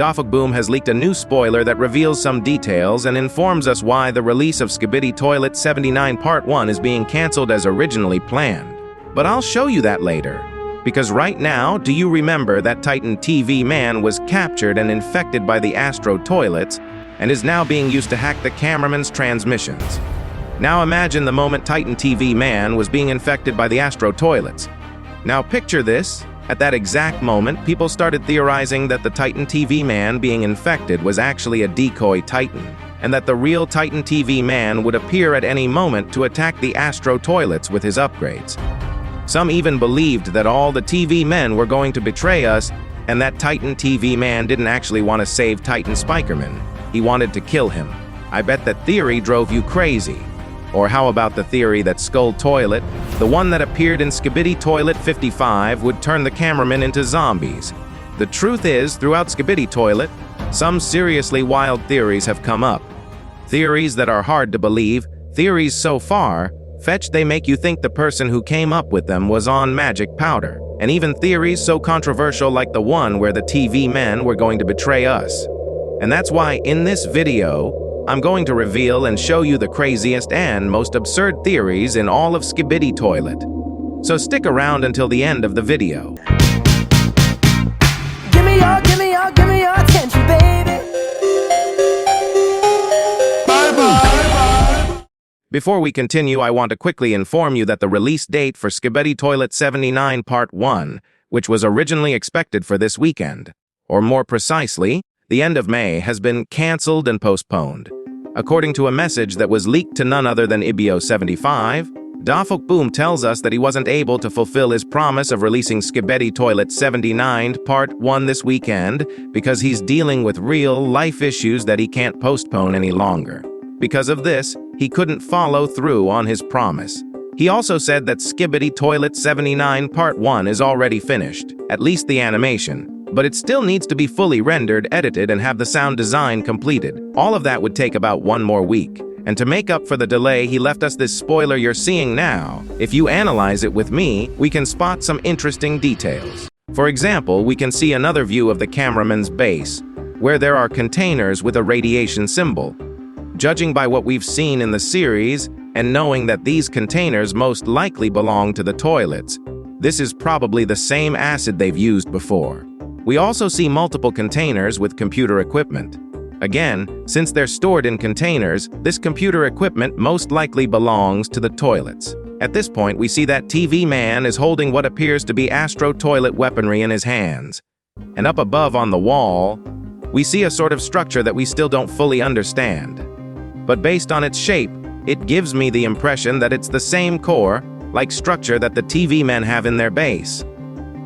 DaFuqBoom has leaked a new spoiler that reveals some details and informs us why the release of Skibidi Toilet 79 Part 1 is being cancelled as originally planned. But I'll show you that later. Because right now, do you remember that Titan TV man was captured and infected by the Astro Toilets and is now being used to hack the cameraman's transmissions? Now imagine the moment Titan TV man was being infected by the Astro Toilets. Now picture this. At that exact moment, people started theorizing that the Titan TV man being infected was actually a Decoy Titan, and that the real Titan TV man would appear at any moment to attack the Astro Toilets with his upgrades. Some even believed that all the TV men were going to betray us, and that Titan TV man didn't actually want to save Titan Speakerman. He wanted to kill him. I bet that theory drove you crazy. Or how about the theory that Skull Toilet, the one that appeared in Skibidi Toilet 55, would turn the cameramen into zombies? The truth is, throughout Skibidi Toilet, some seriously wild theories have come up. Theories that are hard to believe, theories so far-fetched they make you think the person who came up with them was on magic powder, and even theories so controversial like the one where the TV men were going to betray us. And that's why in this video, I'm going to reveal and show you the craziest and most absurd theories in all of Skibidi Toilet. So stick around until the end of the video. Give me your attention, baby. Bye-bye. Before we continue, I want to quickly inform you that the release date for Skibidi Toilet 79 Part 1, which was originally expected for this weekend, or more precisely, the end of May, has been cancelled and postponed. According to a message that was leaked to none other than Ibio75, DaFuqBoom tells us that he wasn't able to fulfill his promise of releasing Skibidi Toilet 79 Part 1 this weekend because he's dealing with real-life issues that he can't postpone any longer. Because of this, he couldn't follow through on his promise. He also said that Skibidi Toilet 79 Part 1 is already finished, at least the animation, but it still needs to be fully rendered, edited, and have the sound design completed. All of that would take about 1 more week. And to make up for the delay, he left us this spoiler you're seeing now. If you analyze it with me, we can spot some interesting details. For example, we can see another view of the cameraman's base, where there are containers with a radiation symbol. Judging by what we've seen in the series, and knowing that these containers most likely belong to the toilets, this is probably the same acid they've used before. We also see multiple containers with computer equipment. Again, since they're stored in containers, this computer equipment most likely belongs to the toilets. At this point, we see that TV man is holding what appears to be Astro Toilet weaponry in his hands. And up above on the wall, we see a sort of structure that we still don't fully understand. But based on its shape, it gives me the impression that it's the same core-like structure that the TV men have in their base.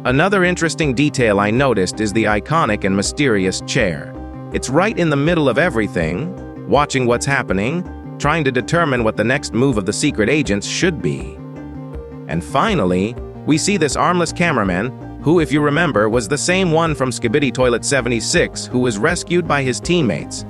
Another interesting detail I noticed is the iconic and mysterious chair. It's right in the middle of everything, watching what's happening, trying to determine what the next move of the secret agents should be. And finally, we see this armless cameraman, who, if you remember, was the same one from Skibidi Toilet 76 who was rescued by his teammates.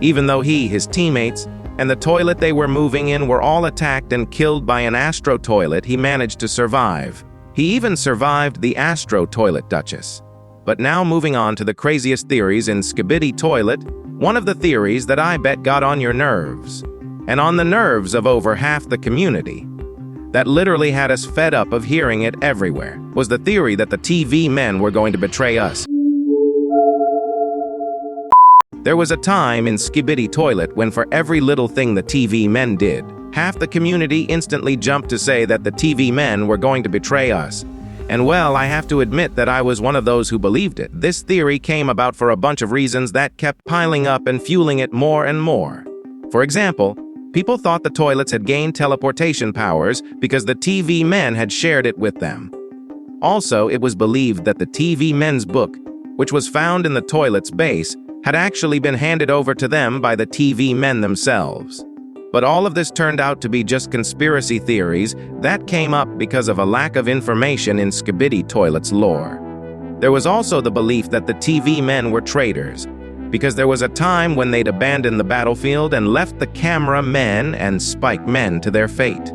Even though he, his teammates, and the toilet they were moving in were all attacked and killed by an Astro Toilet, he managed to survive. He even survived the Astro Toilet Duchess. But now moving on to the craziest theories in Skibidi Toilet, one of the theories that I bet got on your nerves, and on the nerves of over half the community, that literally had us fed up of hearing it everywhere, was the theory that the TV men were going to betray us. There was a time in Skibidi Toilet when for every little thing the TV men did, half the community instantly jumped to say that the TV men were going to betray us. And well, I have to admit that I was one of those who believed it. This theory came about for a bunch of reasons that kept piling up and fueling it more and more. For example, people thought the toilets had gained teleportation powers because the TV men had shared it with them. Also, it was believed that the TV men's book, which was found in the toilet's base, had actually been handed over to them by the TV men themselves. But all of this turned out to be just conspiracy theories that came up because of a lack of information in Skibidi Toilet's lore. There was also the belief that the TV men were traitors, because there was a time when they'd abandoned the battlefield and left the cameramen and spike men to their fate.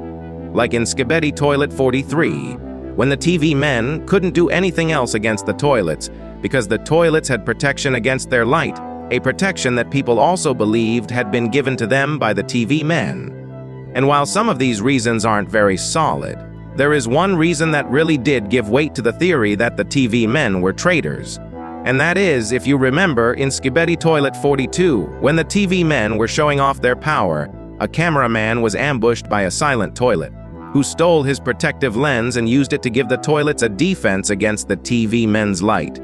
Like in Skibidi Toilet 43, when the TV men couldn't do anything else against the toilets because the toilets had protection against their light, a protection that people also believed had been given to them by the TV men. And while some of these reasons aren't very solid, there is one reason that really did give weight to the theory that the TV men were traitors. And that is, if you remember, in Skibidi Toilet 42, when the TV men were showing off their power, a cameraman was ambushed by a silent toilet, who stole his protective lens and used it to give the toilets a defense against the TV men's light.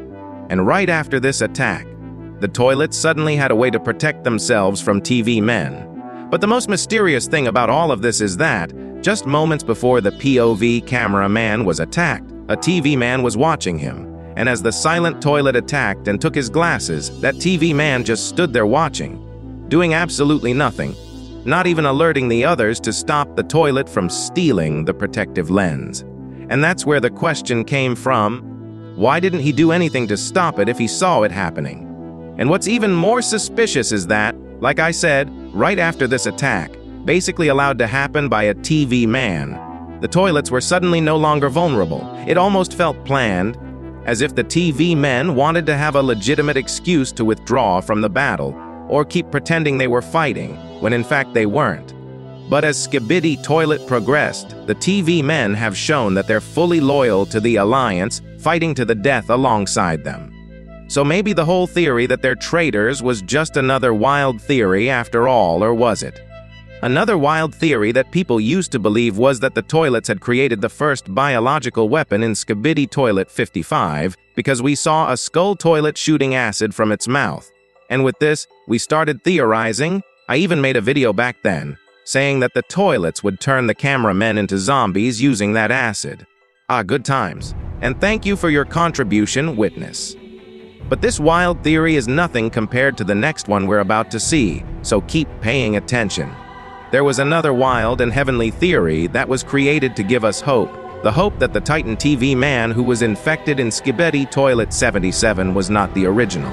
And right after this attack, the toilets suddenly had a way to protect themselves from TV men. But the most mysterious thing about all of this is that, just moments before the POV cameraman was attacked, a TV man was watching him. And as the silent toilet attacked and took his glasses, that TV man just stood there watching, doing absolutely nothing, not even alerting the others to stop the toilet from stealing the protective lens. And that's where the question came from: why didn't he do anything to stop it if he saw it happening? And what's even more suspicious is that, like I said, right after this attack, basically allowed to happen by a TV man, the toilets were suddenly no longer vulnerable. It almost felt planned, as if the TV men wanted to have a legitimate excuse to withdraw from the battle, or keep pretending they were fighting, when in fact they weren't. But as Skibidi Toilet progressed, the TV men have shown that they're fully loyal to the Alliance, fighting to the death alongside them. So maybe the whole theory that they're traitors was just another wild theory after all, or was it? Another wild theory that people used to believe was that the toilets had created the first biological weapon in Skibidi Toilet 55 because we saw a skull toilet shooting acid from its mouth. And with this, we started theorizing. I even made a video back then, saying that the toilets would turn the cameramen into zombies using that acid. Good times. And thank you for your contribution, Witness. But this wild theory is nothing compared to the next one we're about to see, so keep paying attention. There was another wild and heavenly theory that was created to give us hope, the hope that the Titan TV man who was infected in Skibidi Toilet 77 was not the original.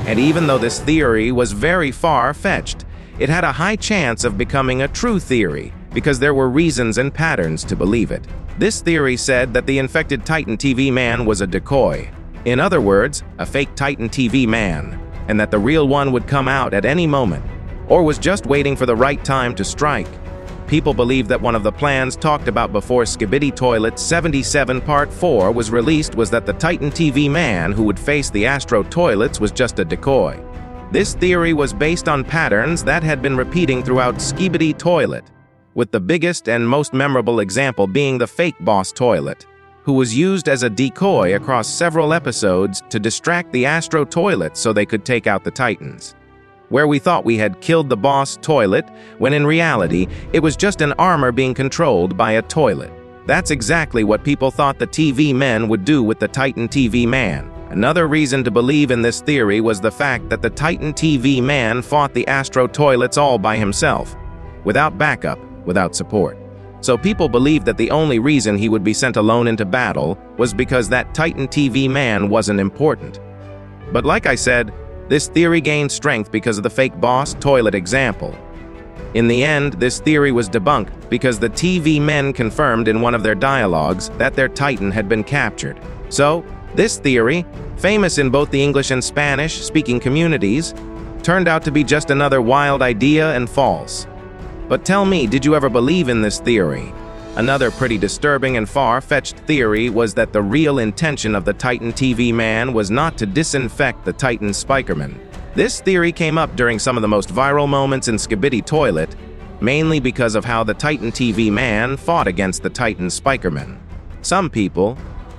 And even though this theory was very far-fetched, it had a high chance of becoming a true theory, because there were reasons and patterns to believe it. This theory said that the infected Titan TV man was a decoy. In other words, a fake Titan TV man, and that the real one would come out at any moment, or was just waiting for the right time to strike. People believe that one of the plans talked about before Skibidi Toilet 77 Part 4 was released was that the Titan TV man who would face the Astro toilets was just a decoy. This theory was based on patterns that had been repeating throughout Skibidi Toilet, with the biggest and most memorable example being the fake boss toilet, who was used as a decoy across several episodes to distract the Astro toilets so they could take out the Titans. Where we thought we had killed the boss toilet, when in reality, it was just an armor being controlled by a toilet. That's exactly what people thought the TV men would do with the Titan TV man. Another reason to believe in this theory was the fact that the Titan TV man fought the Astro toilets all by himself, without backup, without support. So people believed that the only reason he would be sent alone into battle was because that Titan TV man wasn't important. But like I said, this theory gained strength because of the fake boss toilet example. In the end, this theory was debunked because the TV men confirmed in one of their dialogues that their Titan had been captured. So, this theory, famous in both the English and Spanish-speaking communities, turned out to be just another wild idea and false. But tell me, did you ever believe in this theory? Another pretty disturbing and far-fetched theory was that the real intention of the Titan TV man was not to disinfect the Titan Speakerman. This theory came up during some of the most viral moments in Skibidi Toilet, mainly because of how the Titan TV man fought against the Titan Speakerman. Some people,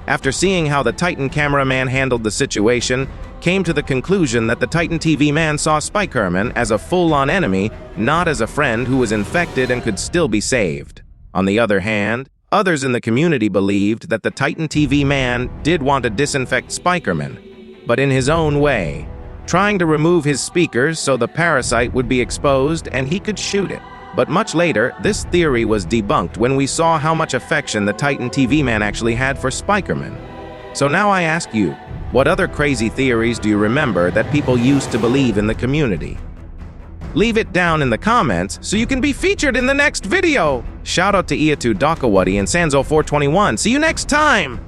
after seeing how the Titan cameraman handled the situation, came to the conclusion that the Titan TV man saw Speakerman as a full-on enemy, not as a friend who was infected and could still be saved. On the other hand, others in the community believed that the Titan TV man did want to disinfect Speakerman, but in his own way, trying to remove his speakers so the parasite would be exposed and he could shoot it. But much later, this theory was debunked when we saw how much affection the Titan TV man actually had for Speakerman. So now I ask you, what other crazy theories do you remember that people used to believe in the community? Leave it down in the comments so you can be featured in the next video! Shout out to Iatu Dakawadi and Sanzo421. See you next time!